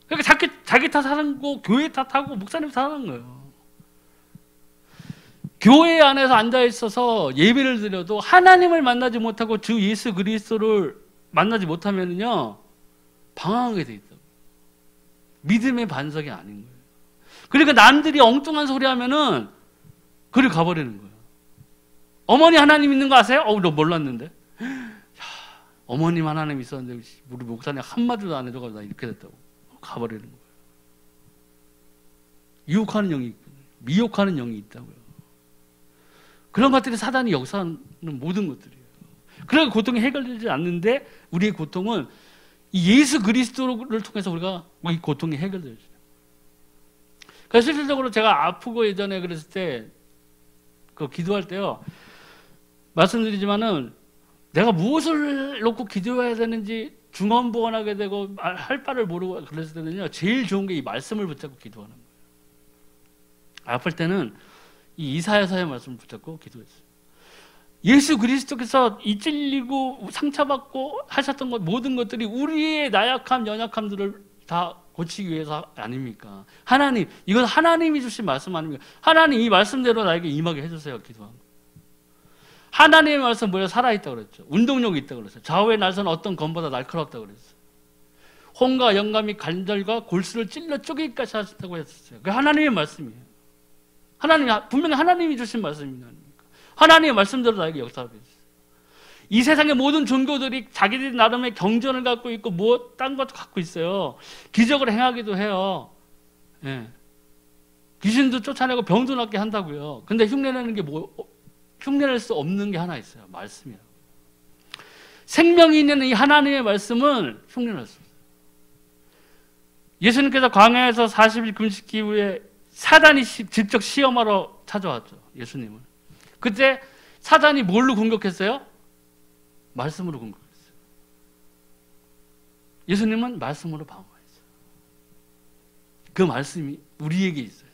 그러니까 자기 탓하고 교회 탓하고 목사님 탓하는 거예요. 교회 안에서 앉아 있어서 예배를 드려도 하나님을 만나지 못하고 주 예수 그리스도를 만나지 못하면요 방황하게 돼 있다고. 믿음의 반석이 아닌 거예요. 그러니까 남들이 엉뚱한 소리 하면은 그리 가버리는 거예요. 어머니 하나님 있는 거 아세요? 너 몰랐는데. 야, 어머님 하나님 있었는데 우리 목사님 한마디도 안 해줘가지고 나 이렇게 됐다고. 가버리는 거예요. 유혹하는 영이 있거든요. 미혹하는 영이 있다고요. 그런 것들이 사단이 역사하는 모든 것들이에요. 그러니까 고통이 해결되지 않는데 우리의 고통은 이 예수 그리스도를 통해서 우리가 이 고통이 해결되죠. 그래서 실질적으로 제가 아프고 예전에 그랬을 때 그 기도할 때요. 말씀드리지만은 내가 무엇을 놓고 기도해야 되는지 중언부언하게 되고 할 바를 모르고 그랬을 때는요, 제일 좋은 게 이 말씀을 붙잡고 기도하는 거예요. 아플 때는 이 이사야서의 말씀을 붙잡고 기도했어요. 예수 그리스도께서 이 찔리고 상처받고 하셨던 것, 모든 것들이 우리의 나약함, 연약함들을 다 고치기 위해서 아닙니까? 하나님, 이건 하나님이 주신 말씀 아닙니까? 하나님 이 말씀대로 나에게 임하게 해주세요. 기도하는 거. 하나님의 말씀 뭐야? 살아있다고 그랬죠. 운동력이 있다고 그랬어요. 좌우의 날선 어떤 검보다 날카롭다고 그랬어요. 혼과 영감이 관절과 골수를 찔러 쪼개기까지 하셨다고 했었어요. 그게 하나님의 말씀이에요. 분명히 하나님이 주신 말씀입니다. 하나님의 말씀대로 나에게 역사하고 있어요. 이 세상의 모든 종교들이 자기들이 나름의 경전을 갖고 있고 뭐 딴 것도 갖고 있어요. 기적을 행하기도 해요. 예. 귀신도 쫓아내고 병도 낫게 한다고요. 근데 흉내내는 게 흉내낼 수 없는 게 하나 있어요. 말씀이에요. 생명이 있는 이 하나님의 말씀은 흉내낼 수 없어요. 예수님께서 광야에서 40일 금식 이후에 사단이 직접 시험하러 찾아왔죠. 예수님을. 그때 사단이 뭘로 공격했어요? 말씀으로 공격했어요. 예수님은 말씀으로 방어했어요. 그 말씀이 우리에게 있어요.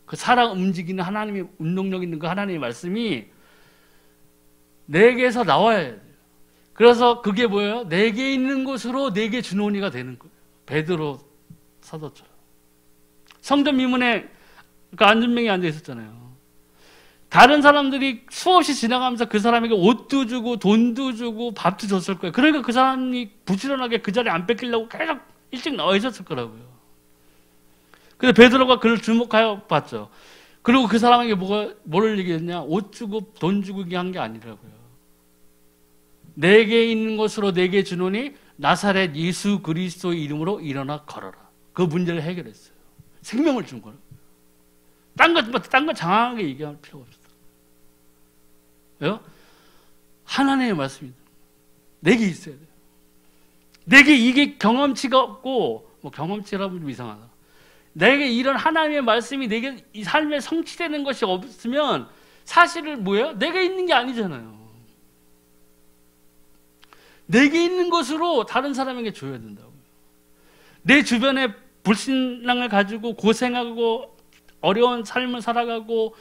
그 살아 움직이는 하나님의 운동력 있는 그 하나님의 말씀이 내게서 나와야 돼요. 그래서 그게 뭐예요? 내게 있는 곳으로 내게 주노니가 되는 거예요. 베드로 사도처럼. 성전 미문에 그 안전병이 앉아 있었잖아요. 다른 사람들이 수없이 지나가면서 그 사람에게 옷도 주고 돈도 주고 밥도 줬을 거예요. 그러니까 그 사람이 부지런하게 그 자리에 안 뺏기려고 계속 일찍 나와 있었을 거라고요. 근데 베드로가 그를 주목하여 봤죠. 그리고 그 사람에게 뭐를 얘기했냐? 옷 주고 돈 주고 한 게 아니라고요. 내게 있는 것으로 내게 주노니 나사렛 예수 그리스도의 이름으로 일어나 걸어라. 그 문제를 해결했어요. 생명을 준 거예요. 딴 거 장황하게 얘기할 필요가 없어요. 왜요? 하나님의 말씀입니다. 내게 있어야 돼요. 내게 이게 경험치가 없고, 뭐 경험치라면 좀 이상하다. 내게 이런 하나님의 말씀이 내게 이 삶에 성취되는 것이 없으면 사실은 뭐예요? 내게 있는 게 아니잖아요. 내게 있는 것으로 다른 사람에게 줘야 된다고요. 내 주변에 불신앙을 가지고 고생하고 어려운 삶을 살아가고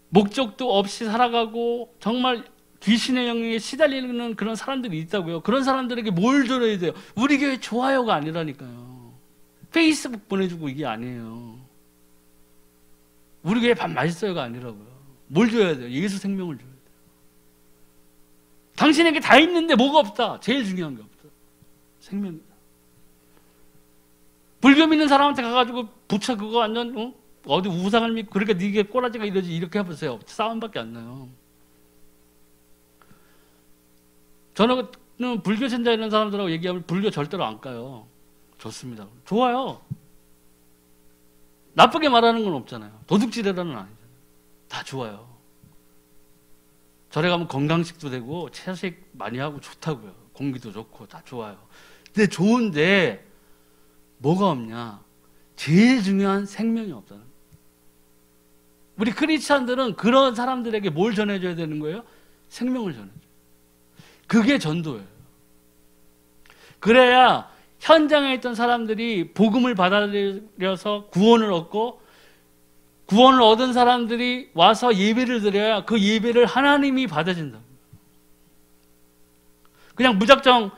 목적도 없이 살아가고 정말 귀신의 영향에 시달리는 그런 사람들이 있다고요. 그런 사람들에게 뭘 줘야 돼요? 우리 교회 좋아요가 아니라니까요. 페이스북 보내주고 이게 아니에요. 우리 교회 밥 맛있어요가 아니라고요. 뭘 줘야 돼요? 예수 생명을 줘야 돼요. 당신에게 다 있는데 뭐가 없다. 제일 중요한 게 없다. 생명이다. 불교 믿는 사람한테 가가지고 부처 그거 완전 어디 우상을 믿고 그러니까 네게 꼬라지가 이러지 이렇게 해보세요. 싸움밖에 안 나요. 저는 불교 신자 있는 사람들하고 얘기하면 불교 절대로 안 까요. 좋습니다. 좋아요. 나쁘게 말하는 건 없잖아요. 도둑질이라는 아니잖아요. 다 좋아요. 절에 가면 건강식도 되고 채식 많이 하고 좋다고요. 공기도 좋고 다 좋아요. 근데 좋은데 뭐가 없냐? 제일 중요한 생명이 없다는 거예요. 우리 크리스찬들은 그런 사람들에게 뭘 전해줘야 되는 거예요? 생명을 전해줘요. 그게 전도예요. 그래야 현장에 있던 사람들이 복음을 받아들여서 구원을 얻고 구원을 얻은 사람들이 와서 예배를 드려야 그 예배를 하나님이 받아준다. 그냥 무작정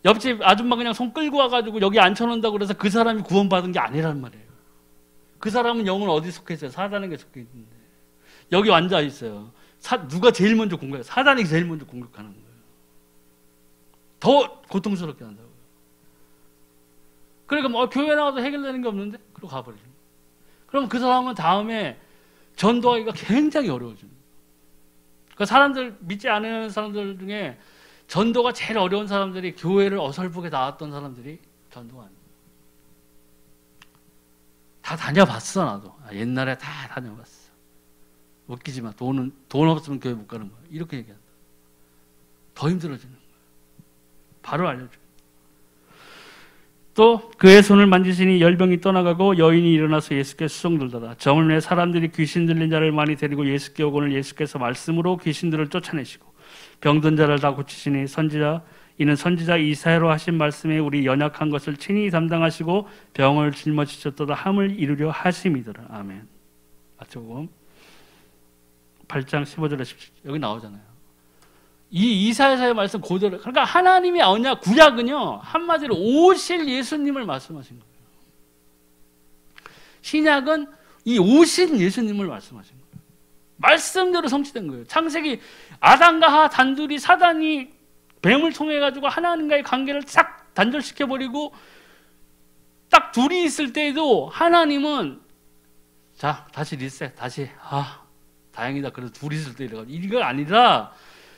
옆집 아줌마 그냥 손 끌고 와가지고 여기 앉혀놓는다고 그래서 그 사람이 구원받은 게 아니란 말이에요. 그 사람은 영은 어디 속해 있어요? 사단에게 속해 있는데 여기 앉아 있어요. 누가 제일 먼저 공격해요? 사단이 제일 먼저 공격하는 거예요. 더 고통스럽게 한다고요. 그러니까 뭐 교회 나와도 해결되는 게 없는데 그러고 가버리죠. 그럼 그 사람은 다음에 전도하기가 굉장히 어려워집니다. 그러니까 사람들 믿지 않는 사람들 중에 전도가 제일 어려운 사람들이 교회를 어설프게 나왔던 사람들이 전도가 아니에요. 다 다녀봤어 나도. 옛날에 다 다녀봤어. 웃기지만 돈 없으면 교회 못 가는 거야. 이렇게 얘기한다. 더 힘들어지는 거야. 바로 알려줘요. 또 그의 손을 만지시니 열병이 떠나가고 여인이 일어나서 예수께 수종들더라. 정을 내 사람들이 귀신 들린 자를 많이 데리고 예수께 오거늘 예수께서 말씀으로 귀신들을 쫓아내시고 병든 자를 다 고치시니 이는 선지자 이사야로 하신 말씀에 우리 연약한 것을 친히 담당하시고 병을 짊어지셨도다 함을 이루려 하심이더라. 아멘. 마태복음 8장 15절에 17절 여기 나오잖아요. 이 이사야서의 말씀 그대로. 그러니까 하나님의 언약 구약은요 한마디로 오실 예수님을 말씀하신 거예요. 신약은 이 오신 예수님을 말씀하신 거예요. 말씀대로 성취된 거예요. 창세기 아담과 하와 단둘이 사단이 뱀을 통해 가지고 하나님과의 관계를 싹 단절시켜 버리고 딱 둘이 있을 때에도 하나님은 자 다시 리셋 다시 다행이다 그래도 둘이 있을 때 이거 아니라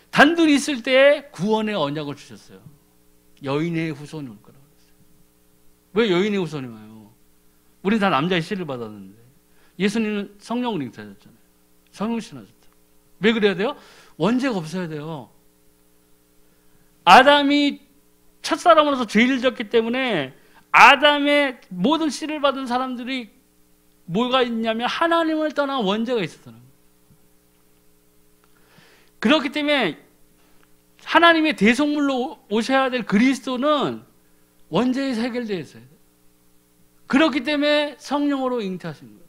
단둘이 있을 때 구원의 언약을 주셨어요. 여인의 후손이 올 거라고 그랬어요. 왜 여인의 후손이 와요? 우린 다 남자의 씨를 받았는데 예수님은 성령을 잉태하셨잖아요. 성령 신하셨죠. 왜 그래야 돼요? 원죄가 없어야 돼요. 아담이 첫사람으로서 죄를 졌기 때문에 아담의 모든 씨를 받은 사람들이 뭐가 있냐면 하나님을 떠난 원죄가 있었다는 거예요. 그렇기 때문에 하나님의 대속물로 오셔야 될 그리스도는 원죄에서 해결되어 있어야 돼요. 그렇기 때문에 성령으로 잉태하신 거예요.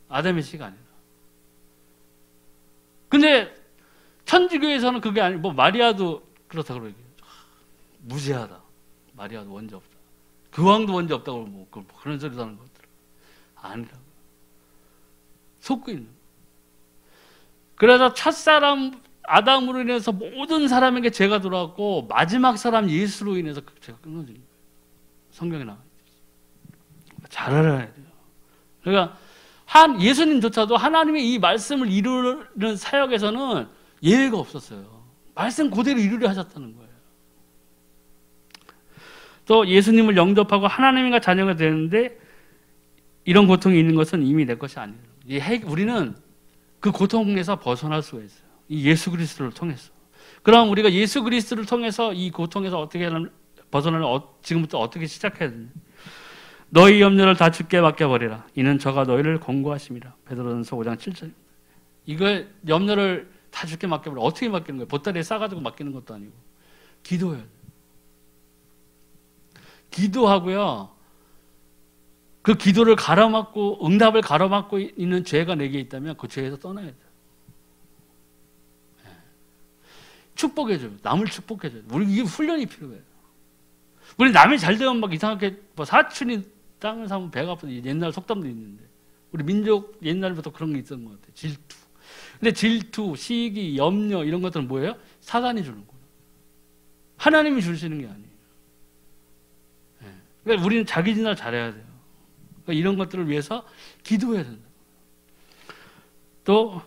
아담의 씨가 아니라. 근데 천주교에서는 그게 아니고 뭐 마리아도 그렇다고 그러죠. 무죄하다. 마리아도 원죄 없다. 그 왕도 원죄 없다고 뭐 그런 소리도 하는 것들 아니라고. 속고 있는. 그래서 첫사람 아담으로 인해서 모든 사람에게 죄가 들어왔고 마지막 사람 예수로 인해서 그 죄가 끊어진 거예요. 성경에 나와 있어요. 잘 알아야 돼요. 그러니까 예수님조차도 하나님의 이 말씀을 이루는 사역에서는 예외가 없었어요. 말씀 그대로 이루려 하셨다는 거예요. 또 예수님을 영접하고 하나님과 자녀가 되는데 이런 고통이 있는 것은 이미 내 것이 아니에요. 우리는 그 고통에서 벗어날 수가 있어요. 이 예수 그리스도를 통해서. 그럼 우리가 예수 그리스도를 통해서 이 고통에서 어떻게 벗어나는 지금부터 어떻게 시작해야 되냐? 너희 염려를 다 주께 맡겨버리라. 이는 저가 너희를 권고하심이라. 베드로전서 5장 7절. 이걸 염려를 다 주께 맡겨버려. 어떻게 맡기는 거예요? 보따리에 싸가지고 맡기는 것도 아니고 기도해야 돼요. 기도하고요. 그 기도를 가로막고 응답을 가로막고 있는 죄가 내게 있다면 그 죄에서 떠나야 돼요. 축복해줘요. 남을 축복해줘요. 우리 이게 훈련이 필요해요. 우리 남이 잘 되면 막 이상하게 뭐 사촌이 땅을 사면 배가 아프다. 옛날 속담도 있는데 우리 민족 옛날부터 그런 게 있었던 것 같아요. 질투. 근데 질투, 시기, 염려 이런 것들은 뭐예요? 사단이 주는 거예요. 하나님이 주시는 게 아니에요. 그러니까 우리는 자기 진화를 잘해야 돼요. 그러니까 이런 것들을 위해서 기도해야 된다. 또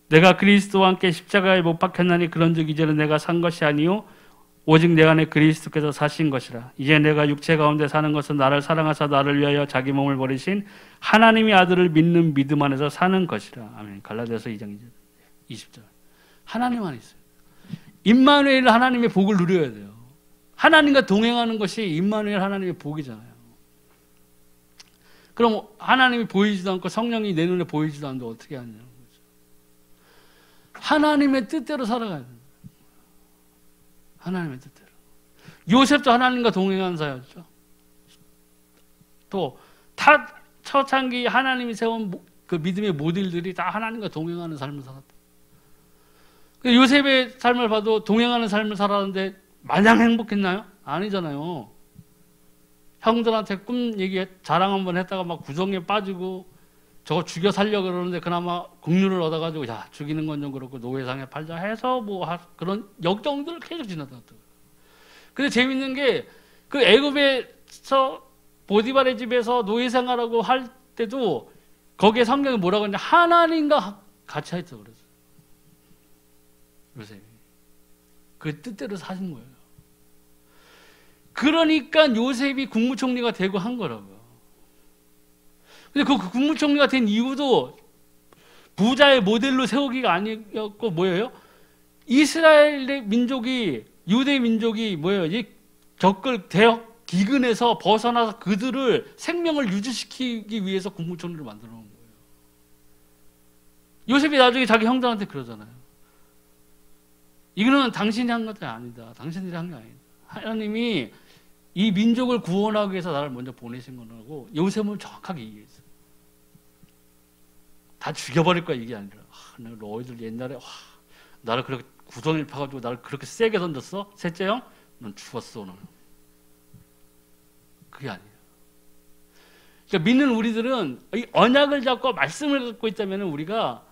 내가 그리스도와 함께 십자가에 못 박혔나니 그런즉 이제는 내가 산 것이 아니요 오직 내 안에 그리스도께서 사신 것이라. 이제 내가 육체 가운데 사는 것은 나를 사랑하사 나를 위하여 자기 몸을 버리신 하나님의 아들을 믿는 믿음 안에서 사는 것이라. 아멘. 갈라디아서 2장 20절. 하나님 안에 있어요. 임마누엘 하나님의 복을 누려야 돼요. 하나님과 동행하는 것이 임마누엘 하나님의 복이잖아요. 그럼 하나님이 보이지도 않고 성령이 내 눈에 보이지도 않는데 어떻게 하냐는 거죠. 하나님의 뜻대로 살아가야 돼요. 하나님의 뜻대로. 요셉도 하나님과 동행한 사였죠. 또 초창기 하나님이 세운 그 믿음의 모델들이 다 하나님과 동행하는 삶을 살았다. 요셉의 삶을 봐도 동행하는 삶을 살았는데 마냥 행복했나요? 아니잖아요. 형들한테 꿈 얘기 자랑 한번 했다가 막 구덩이에 빠지고 저거 죽여 살려고 그러는데 그나마 긍휼을 얻어가지고 야 죽이는 건 좀 그렇고 노예상에 팔자 해서 뭐 그런 역정들을 계속 지나다더라고요. 근데 재밌는 게 그 애굽에서 보디발의 집에서 노예 생활하고 할 때도 거기에 성경이 뭐라고 했냐 하나님과 같이 하였다고 그랬어요. 요셉이 그 뜻대로 사신 거예요. 그러니까 요셉이 국무총리가 되고 한 거라고요. 근데 그 국무총리가 된 이유도 부자의 모델로 세우기가 아니었고 뭐예요? 이스라엘의 민족이 유대 민족이 뭐예요? 이 겪을 대역 기근에서 벗어나서 그들을 생명을 유지시키기 위해서 국무총리를 만들어 놓은 거예요. 요셉이 나중에 자기 형들한테 그러잖아요. 이거는 당신이 한 것이 아니다. 당신들이 한 게 아니다. 하나님이 이 민족을 구원하기 위해서 나를 먼저 보내신 거라고 요셉을 정확하게 얘기했어요. 다 죽여버릴 거야 이게 아니라 너희들 옛날에 나를 그렇게 구덩이를 파가지고 나를 그렇게 세게 던졌어? 셋째 형? 넌 죽었어 오늘. 그게 아니에요. 그러니까 믿는 우리들은 이 언약을 잡고 말씀을 갖고 있다면 우리가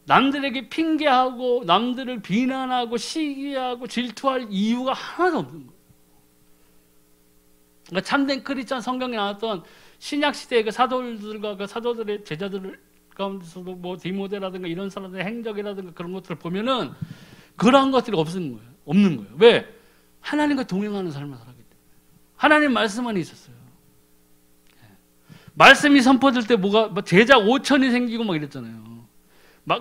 남들에게 핑계하고 남들을 비난하고 시기하고 질투할 이유가 하나도 없는 거예요. 그러니까 참된 크리스찬 성경에 나왔던 신약 시대의 그 사도들과 그 사도들의 제자들 가운데서도 뭐 디모데라든가 이런 사람들의 행적이라든가 그런 것들을 보면은 그러한 것들이 없는 거예요. 왜? 하나님과 동행하는 삶을 살았기 때문에. 하나님 말씀만 있었어요. 말씀이 선포될 때 뭐가 제자 5천이 생기고 막 이랬잖아요.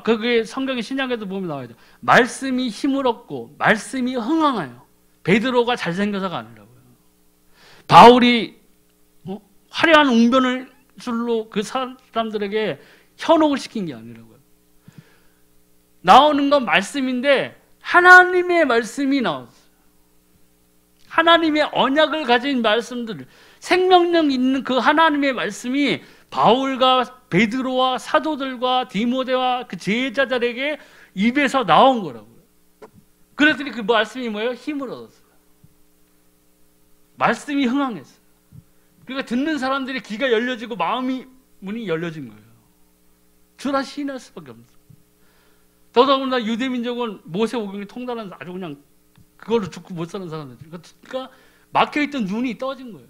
그게 성경의 신약에도 보면 나와요. 말씀이 힘을 얻고 말씀이 흥황하여. 베드로가 잘생겨서가 아니라고요. 바울이 화려한 웅변을 술로 그 사람들에게 현혹을 시킨 게 아니라고요. 나오는 건 말씀인데 하나님의 말씀이 나왔어요. 하나님의 언약을 가진 말씀들, 생명력 있는 그 하나님의 말씀이 바울과 베드로와 사도들과 디모데와 그 제자들에게 입에서 나온 거라고요. 그랬더니 그 말씀이 뭐예요? 힘을 얻었어요. 말씀이 흥황했어요. 그러니까 듣는 사람들의 귀가 열려지고 문이 열려진 거예요. 주라 시인할 수밖에 없어요. 더더군다나 유대민족은 모세오경이 통달하는 아주 그냥 그걸로 죽고 못 사는 사람들. 그러니까 막혀있던 눈이 떠진 거예요.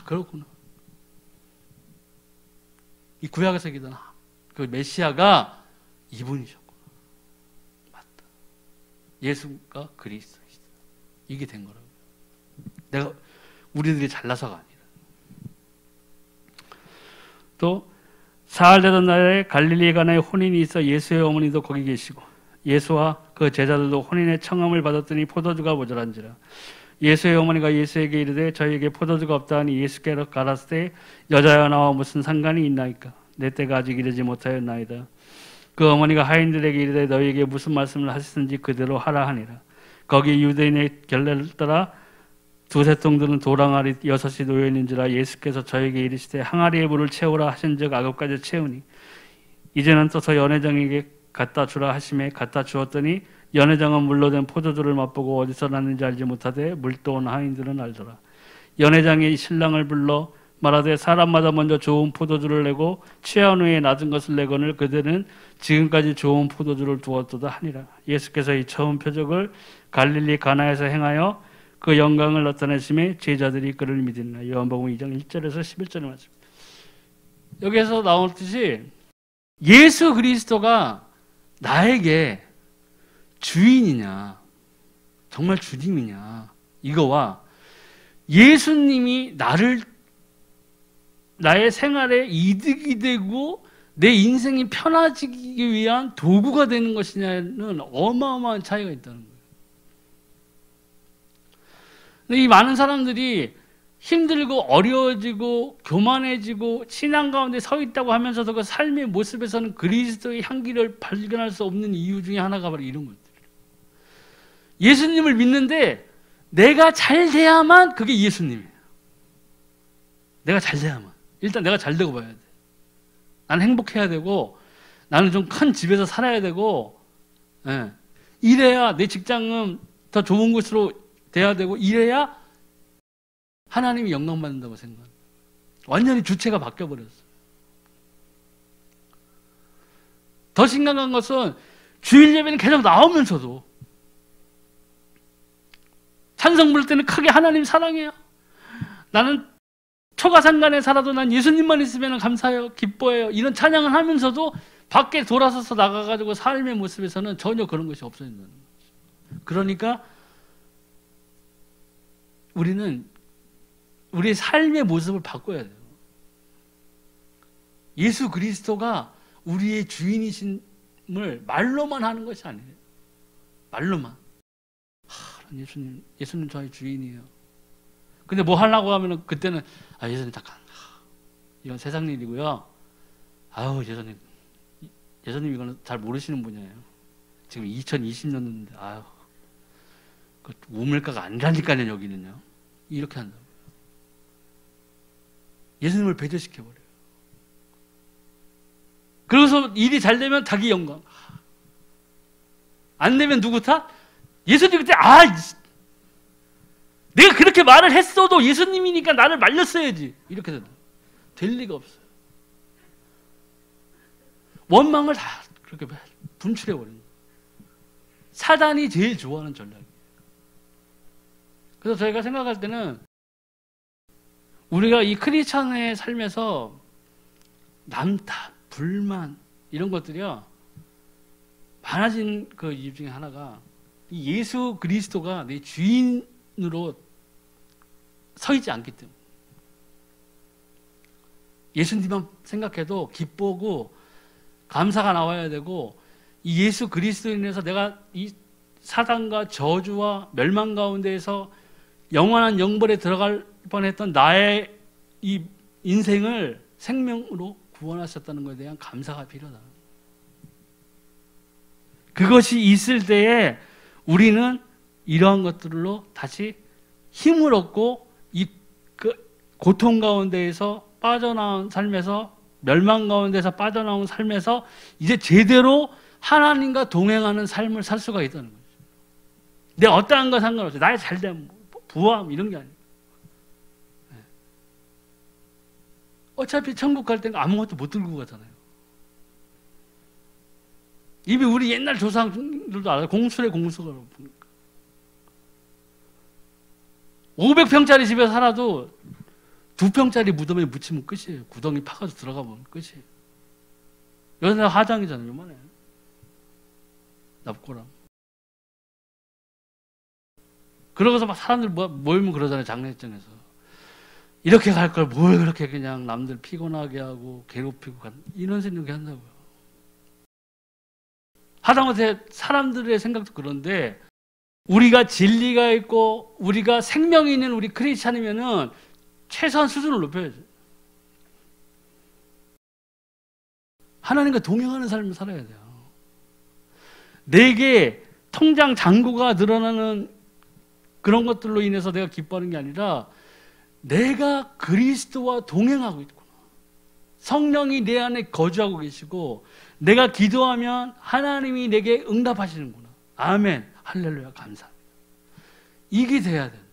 그렇구나. 이 구약에서 얘기하던 그 메시아가 이분이셨구나. 맞다. 예수가 그리스도이시다. 이게 된 거라고요. 우리들이 잘나서가 아니라. 또 사흘 되던 날에 갈릴리 가나에 혼인이 있어 예수의 어머니도 거기 계시고 예수와 그 제자들도 혼인의 청함을 받았더니 포도주가 모자란지라. 예수의 어머니가 예수에게 이르되 저희에게 포도주가 없다 하니 예수께로 가라사대 때 여자여 나와 무슨 상관이 있나이까? 내 때가 아직 이르지 못하였나이다. 그 어머니가 하인들에게 이르되 너희에게 무슨 말씀을 하시든지 그대로 하라 하니라. 거기 유대인의 결례를 따라 두세 통들은 도랑아리 6이 놓여있는지라. 예수께서 저에게 이르시되 항아리에 물을 채우라 하신즉 아급까지 채우니 이제는 떠서 연회장에게 갖다 주라 하심에 갖다 주었더니 연회장은 물로 된 포도주를 맛보고 어디서 났는지 알지 못하되 물도온 하인들은 알더라. 연회장이 신랑을 불러 말하되 사람마다 먼저 좋은 포도주를 내고 취한 후에 낮은 것을 내거늘 그들은 지금까지 좋은 포도주를 두었도다 하니라. 예수께서 이 처음 표적을 갈릴리 가나에서 행하여 그 영광을 나타내심에 제자들이 그를 믿으니라. 요한복음 2장 1절에서 11절의 말씀. 여기에서 나오듯이 예수 그리스도가 나에게 주인이냐, 정말 주님이냐, 이거와 예수님이 나의 생활에 이득이 되고 내 인생이 편해지기 위한 도구가 되는 것이냐는 어마어마한 차이가 있다는 거예요. 근데 이 많은 사람들이 힘들고 어려워지고 교만해지고 신앙 가운데 서 있다고 하면서도 그 삶의 모습에서는 그리스도의 향기를 발견할 수 없는 이유 중에 하나가 바로 이런 것들이에요. 예수님을 믿는데 내가 잘 돼야만 그게 예수님이에요. 내가 잘 돼야만. 일단 내가 잘 되고 봐야 돼. 나는 행복해야 되고 나는 좀 큰 집에서 살아야 되고 이래야 내 직장은 더 좋은 곳으로 돼야 되고 이래야 하나님이 영광받는다고 생각합니다. 완전히 주체가 바뀌어버렸어요. 더 심각한 것은 주일 예배는 계속 나오면서도 찬송 부를 때는 크게 하나님 사랑해요. 나는 초가상간에 살아도 난 예수님만 있으면 감사해요. 기뻐해요. 이런 찬양을 하면서도 밖에 돌아서서 나가가지고 삶의 모습에서는 전혀 그런 것이 없어진다는 거죠. 그러니까 우리는 우리의 삶의 모습을 바꿔야 돼요. 예수 그리스도가 우리의 주인이심을 말로만 하는 것이 아니에요. 말로만. 예수님 저희 주인이에요. 근데 뭐 하려고 하면은 그때는 예수님 잠깐 이건 세상 일이고요. 예수님 이거는 잘 모르시는 분이에요. 지금 2020년인데 그 우물가가 아니라니까요. 여기는요. 이렇게 한다고요. 예수님을 배제시켜버려요. 그래서 일이 잘 되면 자기 영광, 안 되면 누구 탓? 예수님 그때 내가 그렇게 말을 했어도 예수님이니까 나를 말렸어야지. 이렇게 된다. 될 리가 없어요. 원망을 다 그렇게 분출해버리는 거예요. 사단이 제일 좋아하는 전략이에요. 그래서 저희가 생각할 때는 우리가 이 크리스천의 삶에서 남탓, 불만 이런 것들이요 많아진 그 이유 중에 하나가 이 예수 그리스도가 내 주인으로 서 있지 않기 때문에 예수님만 생각해도 기쁘고 감사가 나와야 되고 이 예수 그리스도에 인해서 내가 이 사단과 저주와 멸망 가운데에서 영원한 영벌에 들어갈 뻔했던 나의 이 인생을 생명으로 구원하셨다는 것에 대한 감사가 필요하다. 그것이 있을 때에 우리는 이러한 것들로 다시 힘을 얻고 이 고통 가운데에서 빠져나온 삶에서 멸망 가운데서 빠져나온 삶에서 이제 제대로 하나님과 동행하는 삶을 살 수가 있다는 거죠. 내가 어떠한 거 상관없어요. 나의 잘됨, 부함 이런 게 아니에요. 어차피 천국 갈 때는 아무것도 못 들고 가잖아요. 이미 우리 옛날 조상들도 알아요. 공수래 공수가 보니까 500평짜리 집에 살아도 2평짜리 무덤에 묻히면 끝이에요. 구덩이 파가지고 들어가면 끝이에요. 여기서 하장이잖아요. 요만해. 납고랑. 그러고서 막 사람들 모이면 그러잖아요. 장례장에서. 이렇게 갈 걸 뭘 그렇게 그냥 남들 피곤하게 하고 괴롭히고 이런 생각이 한다고요. 하다못해 사람들의 생각도 그런데 우리가 진리가 있고 우리가 생명이 있는 우리 크리스찬이면은 최소한 수준을 높여야죠. 하나님과 동행하는 삶을 살아야 돼요. 내게 통장 잔고가 늘어나는 그런 것들로 인해서 내가 기뻐하는 게 아니라 내가 그리스도와 동행하고 있구나. 성령이 내 안에 거주하고 계시고 내가 기도하면 하나님이 내게 응답하시는구나. 아멘. 할렐루야. 감사합니다. 이게 돼야 된다.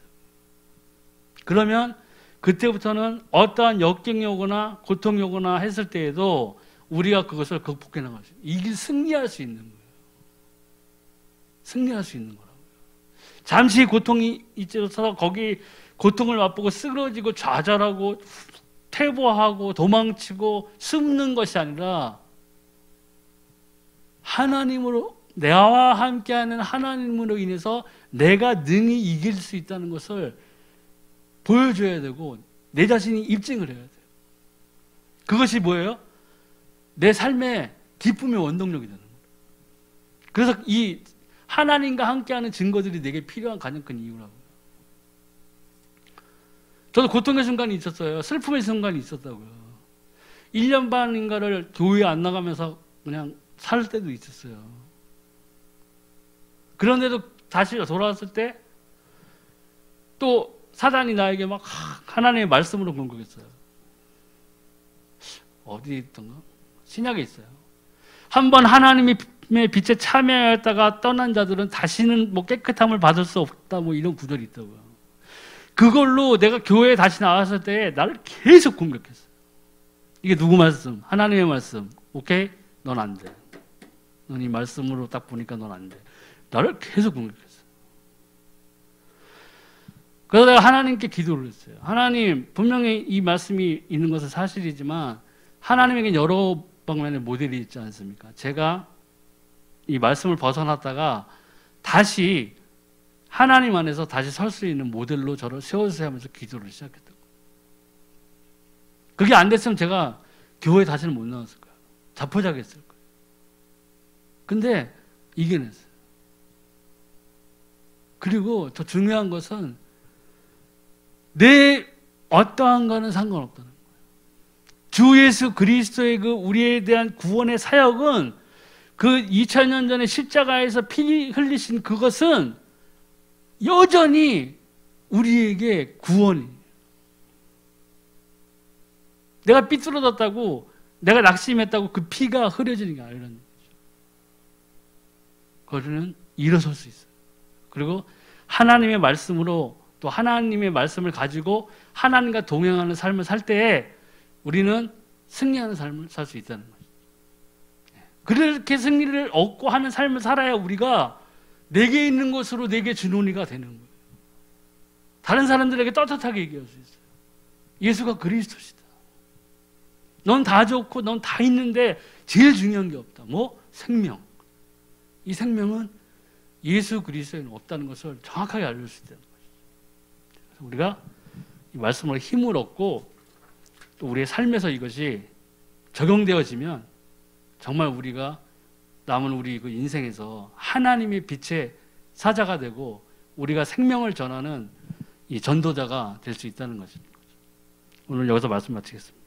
그러면 그때부터는 어떠한 역경이 오거나 고통이 오거나 했을 때에도 우리가 그것을 극복해 나갈 수 있어요. 승리할 수 있는 거예요. 승리할 수 있는 거라고요. 잠시 고통이 있어서 거기 고통을 맛보고 쓰러지고 좌절하고 퇴보하고 도망치고 숨는 것이 아니라 하나님으로 나와 함께하는 하나님으로 인해서 내가 능히 이길 수 있다는 것을 보여줘야 되고 내 자신이 입증을 해야 돼요. 그것이 뭐예요? 내 삶의 기쁨의 원동력이 되는 거예요. 그래서 이 하나님과 함께하는 증거들이 내게 필요한 가장 큰 이유라고요. 저도 고통의 순간이 있었어요. 슬픔의 순간이 있었다고요. 1년 반인가를 교회 안 나가면서 그냥 살 때도 있었어요. 그런데도 다시 돌아왔을 때 또 사단이 나에게 막 하나님의 말씀으로 공격했어요. 어디 있던가? 신약에 있어요. 한번 하나님의 빛에 참여하였다가 떠난 자들은 다시는 뭐 깨끗함을 받을 수 없다 뭐 이런 구절이 있다고요. 그걸로 내가 교회에 다시 나왔을 때 나를 계속 공격했어요. 이게 누구 말씀? 하나님의 말씀. 오케이? 넌 안 돼. 넌 이 말씀으로 딱 보니까 넌 안 돼. 나를 계속 공격했어요. 그래서 내가 하나님께 기도를 했어요. 하나님, 분명히 이 말씀이 있는 것은 사실이지만 하나님에게 여러 방면의 모델이 있지 않습니까? 제가 이 말씀을 벗어났다가 다시 하나님 안에서 다시 설 수 있는 모델로 저를 세워주세요 하면서 기도를 시작했다고. 그게 안 됐으면 제가 교회에 다시는 못 나왔을 거예요. 자포자기했을 거예요. 근데 이겨냈어요. 그리고 더 중요한 것은 내 어떠한 거는 상관없다는 거예요. 주 예수 그리스도의 그 우리에 대한 구원의 사역은 그 2000년 전에 십자가에서 피 흘리신 그것은 여전히 우리에게 구원이. 내가 삐뚤어졌다고, 내가 낙심했다고 그 피가 흐려지는 게 아니라는 거죠. 그거는 일어설 수 있어요. 그리고 하나님의 말씀으로, 또 하나님의 말씀을 가지고 하나님과 동행하는 삶을 살 때에 우리는 승리하는 삶을 살 수 있다는 거죠. 그렇게 승리를 얻고 하는 삶을 살아야 우리가 내게 있는 것으로 내게 주는 이가 되는 거예요. 다른 사람들에게 떳떳하게 얘기할 수 있어요. 예수가 그리스도시다. 넌 다 좋고 넌 다 있는데 제일 중요한 게 없다. 뭐? 생명. 이 생명은 예수 그리스도에는 없다는 것을 정확하게 알릴 수 있다는 거죠. 그래서 우리가 이 말씀으로 힘을 얻고 또 우리의 삶에서 이것이 적용되어지면 정말 우리가 남은 우리 그 인생에서 하나님의 빛의 사자가 되고 우리가 생명을 전하는 이 전도자가 될 수 있다는 것입니다. 오늘 여기서 말씀 마치겠습니다.